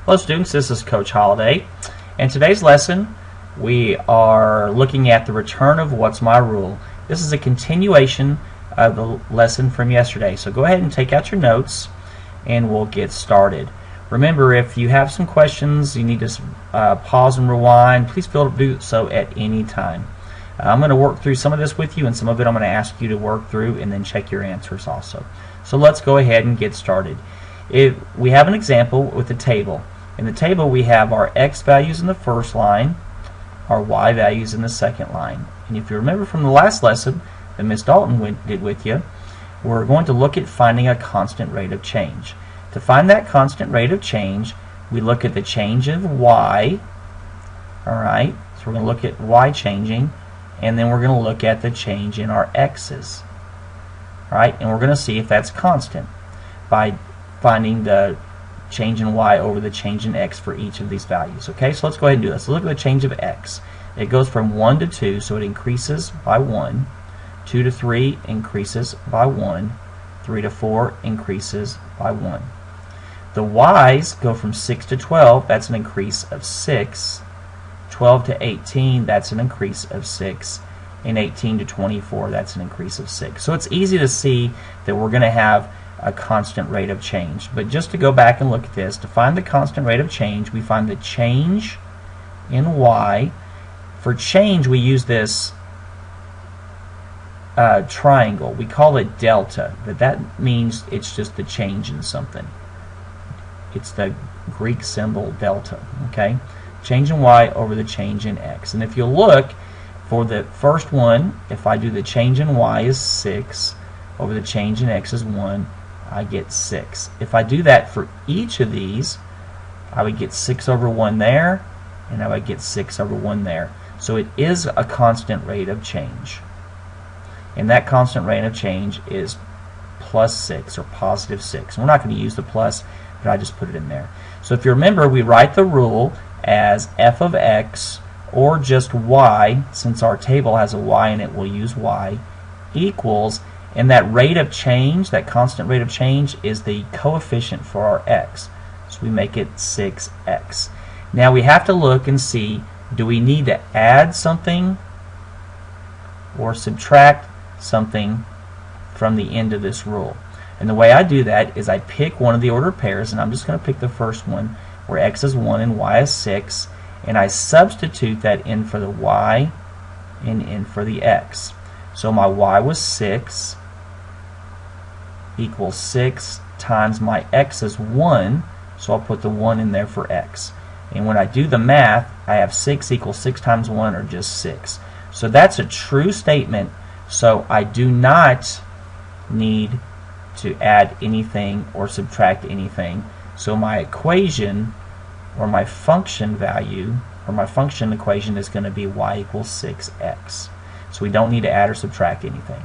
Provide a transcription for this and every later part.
Hello students, this is Coach Holiday. In today's lesson we are looking at the return of what's my rule. This is a continuation of the lesson from yesterday, so go ahead and take out your notes and we'll get started. Remember, if you have some questions, you need to pause and rewind, please feel free to do so at any time. I'm going to work through some of this with you, and some of it I'm going to ask you to work through and then check your answers also. So let's go ahead and get started. If we have an example with a table. In the table we have our x values in the first line, our y values in the second line. And if you remember from the last lesson that Ms. Dalton did with you, we're going to look at finding a constant rate of change. To find that constant rate of change, we look at the change of y. Alright, so we're going to look at y changing, and then we're going to look at the change in our x's. Alright, and we're going to see if that's constant by finding the change in y over the change in x for each of these values. Okay, so let's go ahead and do this. Look at the change of x. It goes from 1 to 2, so it increases by 1. 2 to 3 increases by 1. 3 to 4 increases by 1. The y's go from 6 to 12, that's an increase of 6. 12 to 18, that's an increase of 6. And 18 to 24, that's an increase of 6. So it's easy to see that we're going to have a constant rate of change. But just to go back and look at this, to find the constant rate of change, we find the change in y. For change, we use this triangle. We call it delta, but that means it's just the change in something. It's the Greek symbol delta. Okay, change in y over the change in x. And if you look for the first one, if I do the change in y is 6 over the change in x is 1, I get 6. If I do that for each of these, I would get 6 over 1 there, and I would get 6 over 1 there. So it is a constant rate of change. And that constant rate of change is plus 6 or positive 6. And we're not going to use the plus, but I just put it in there. So if you remember, we write the rule as f of x, or just y, since our table has a y in it, we'll use y, equals, and that rate of change, that constant rate of change, is the coefficient for our x. So we make it 6x. Now we have to look and see, do we need to add something or subtract something from the end of this rule? And the way I do that is I pick one of the ordered pairs, and I'm just going to pick the first one where x is 1 and y is 6, and I substitute that in for the y and in for the x. So my y was 6 equals 6 times my x is 1, so I'll put the 1 in there for x. And when I do the math, I have 6 equals 6 times 1, or just 6. So that's a true statement, so I do not need to add anything or subtract anything. So my equation, or my function value, or my function equation is going to be y equals 6x. So we don't need to add or subtract anything.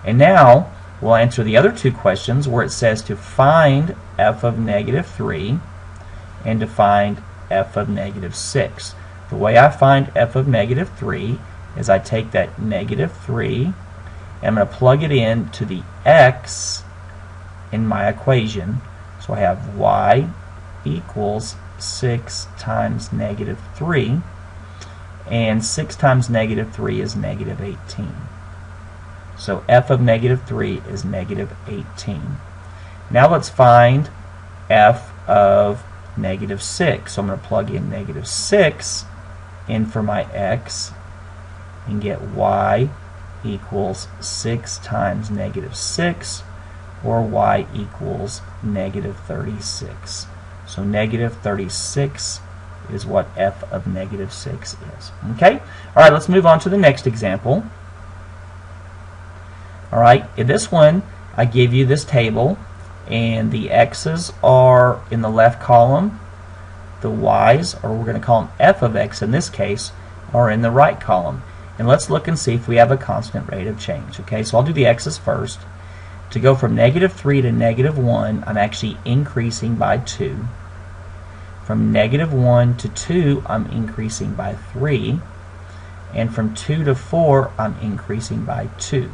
And now we'll answer the other two questions where it says to find f of negative 3 and to find f of negative 6. The way I find f of negative 3 is I take that negative 3 and I'm going to plug it in to the x in my equation. So I have y equals 6 times negative 3, and 6 times negative 3 is negative 18. So f of negative 3 is negative 18. Now let's find f of negative 6. So I'm going to plug in negative 6 in for my x and get y equals 6 times negative 6, or y equals negative 36. So negative 36 is what f of negative 6 is. Okay? Alright, let's move on to the next example. Alright, in this one, I give you this table, and the x's are in the left column. The y's, or we're going to call them f of x in this case, are in the right column. And let's look and see if we have a constant rate of change. Okay, so I'll do the x's first. To go from negative 3 to negative 1, I'm actually increasing by 2. From negative 1 to 2, I'm increasing by 3. And from 2 to 4, I'm increasing by 2.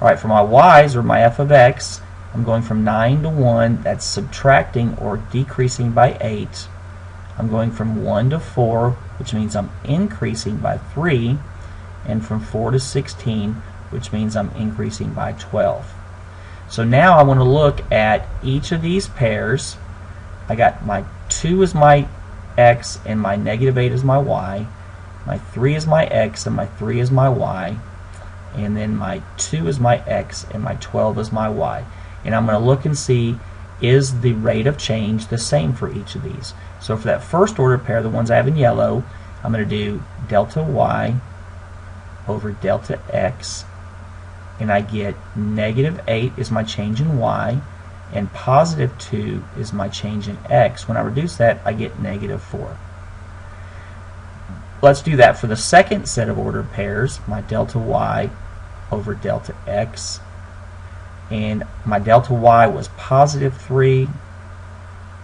Alright, for my y's, or my f of x, I'm I'm going from 9 to 1, that's subtracting or decreasing by 8. I'm going from 1 to 4, which means I'm increasing by 3, and from 4 to 16, which means I'm increasing by 12. So now I want to look at each of these pairs. I got my 2 is my x and my negative 8 is my y. My 3 is my x and my 3 is my y. And then my 2 is my x and my 12 is my y. And I'm going to look and see, is the rate of change the same for each of these? So for that first order pair, the ones I have in yellow, I'm going to do delta y over delta x, and I get negative 8 is my change in y, and positive 2 is my change in x. When I reduce that, I get negative 4. Let's do that for the second set of ordered pairs, my delta y over delta x, and my delta y was positive 3.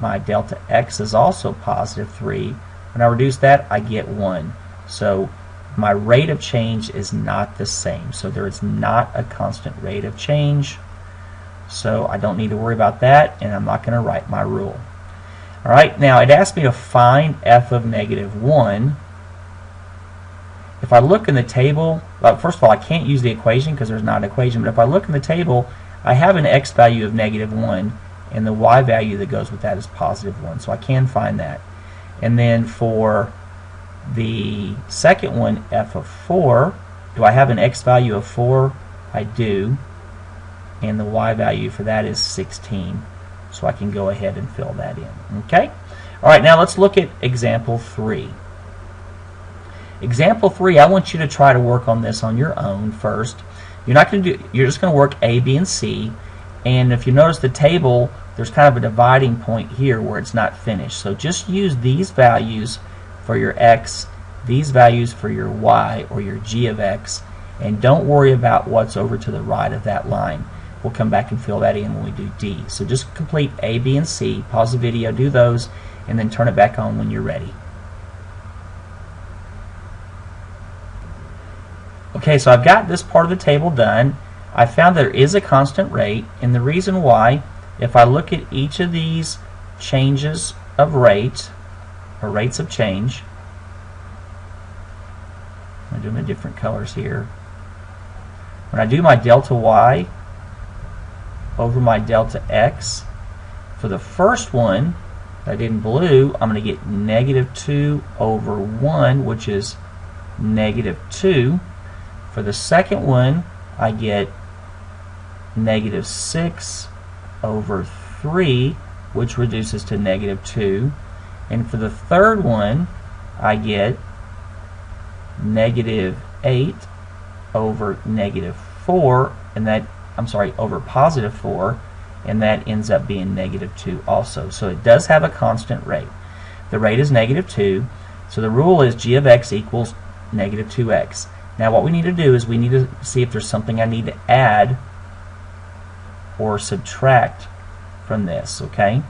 My delta x is also positive 3. When I reduce that, I get 1. So my rate of change is not the same. So there is not a constant rate of change. So I don't need to worry about that, and I'm not going to write my rule. Alright, now it asked me to find f of negative 1. If I look in the table, well, first of all, I can't use the equation because there's not an equation, but if I look in the table, I have an x value of negative 1, and the y value that goes with that is positive 1, so I can find that. And then for the second one, f of 4, do I have an x value of 4? I do, and the y value for that is 16, so I can go ahead and fill that in. Okay? Alright, now let's look at example 3. Example 3, I want you to try to work on this on your own first. You're just going to work A, B, and C, and if you notice the table, there's kind of a dividing point here where it's not finished. So just use these values for your x, these values for your y or your g of x, and don't worry about what's over to the right of that line. We'll come back and fill that in when we do D. So just complete A, B, and C, pause the video, do those, and then turn it back on when you're ready. Okay, so I've got this part of the table done. I found there is a constant rate, and the reason why, if I look at each of these changes of rate, or rates of change, I'm doing the different colors here. When I do my delta y over my delta x, for the first one that I did in blue, I'm going to get negative 2 over 1, which is negative 2. For the second one, I get negative 6 over 3, which reduces to negative 2. And for the third one, I get negative 8 over negative 4, and that, over positive 4, and that ends up being negative 2 also. So it does have a constant rate. The rate is negative 2, so the rule is g of x equals negative 2x. Now what we need to do is we need to see if there's something I need to add or subtract from this, okay?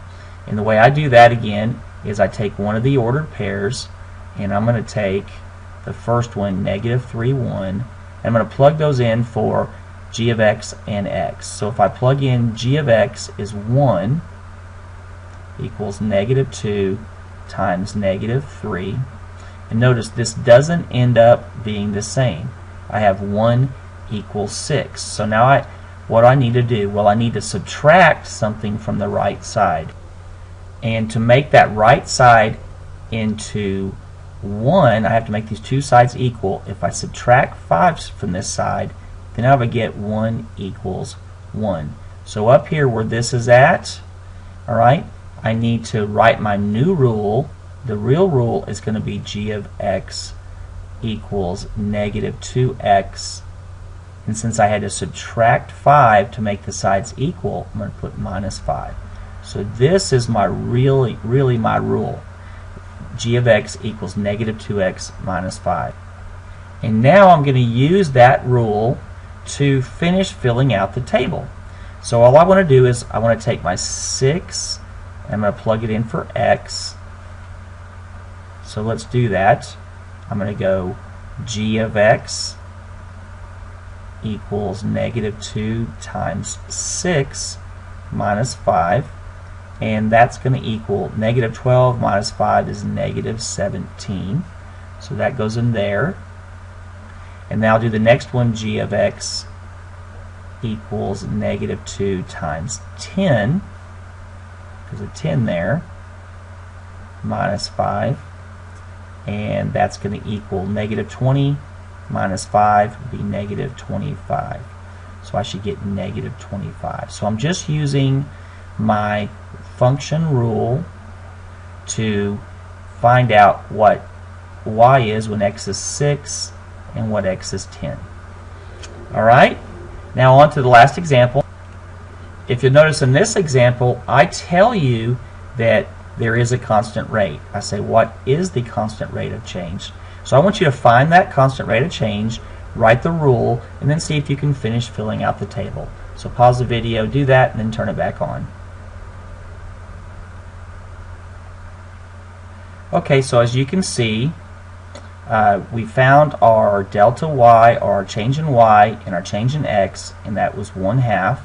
And the way I do that again is I take one of the ordered pairs, and I'm going to take the first one, negative 3, 1, and I'm going to plug those in for g of x and x. So if I plug in g of x is 1 equals negative 2 times negative 3. And notice this doesn't end up being the same. I have 1 equals 6. So now what do I need to do? Well, I need to subtract something from the right side. And to make that right side into 1, I have to make these two sides equal. If I subtract 5 from this side, then I would get 1 equals 1. So up here where this is at, alright, I need to write my new rule. The real rule is going to be g of x equals negative 2x. And since I had to subtract 5 to make the sides equal, I'm going to put minus 5. So this is my really my rule. G of x equals negative 2x minus 5. And now I'm going to use that rule to finish filling out the table. So all I want to do is I want to take my 6, and I'm going to plug it in for x. So let's do that. I'm going to go g of x equals negative 2 times 6, minus 5, and that's going to equal negative 12 minus 5 is negative 17. So that goes in there. And now do the next one, g of x equals negative 2 times 10. There's a 10 there, minus 5. And that's going to equal negative 20 minus 5 would be negative 25. So I should get negative 25. So I'm just using my function rule to find out what y is when x is 6 and what x is 10. Alright, now on to the last example. If you'll notice in this example, I tell you that there is a constant rate. I say, what is the constant rate of change? So I want you to find that constant rate of change, write the rule, and then see if you can finish filling out the table. So pause the video, do that, and then turn it back on. Okay, so as you can see, we found our delta y, or our change in y, and our change in x, and that was 1/2.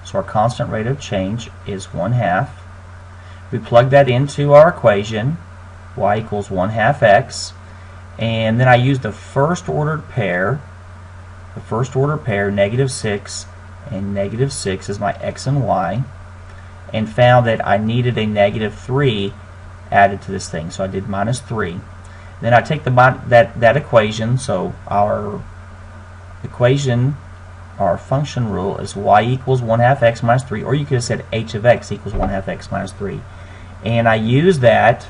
So our constant rate of change is 1/2. We plug that into our equation, y equals 1/2 x, and then I use the first ordered pair, negative 6 and negative 6 is my x and y, and found that I needed a negative 3 added to this thing. So I did minus 3. Then I take that equation, so our equation, our function rule is y equals 1/2 x minus 3, or you could have said h of x equals 1/2 x minus 3. And I use that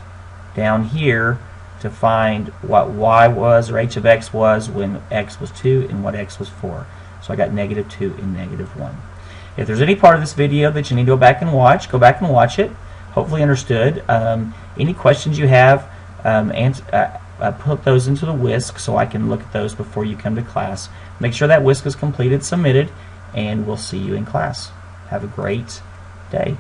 down here to find what y was, or h of x was, when x was 2 and what x was 4. So I got negative 2 and negative 1. If there's any part of this video that you need to go back and watch it. Hopefully understood. Any questions you have, put those into the WISC so I can look at those before you come to class. Make sure that WISC is completed, submitted, and we'll see you in class. Have a great day.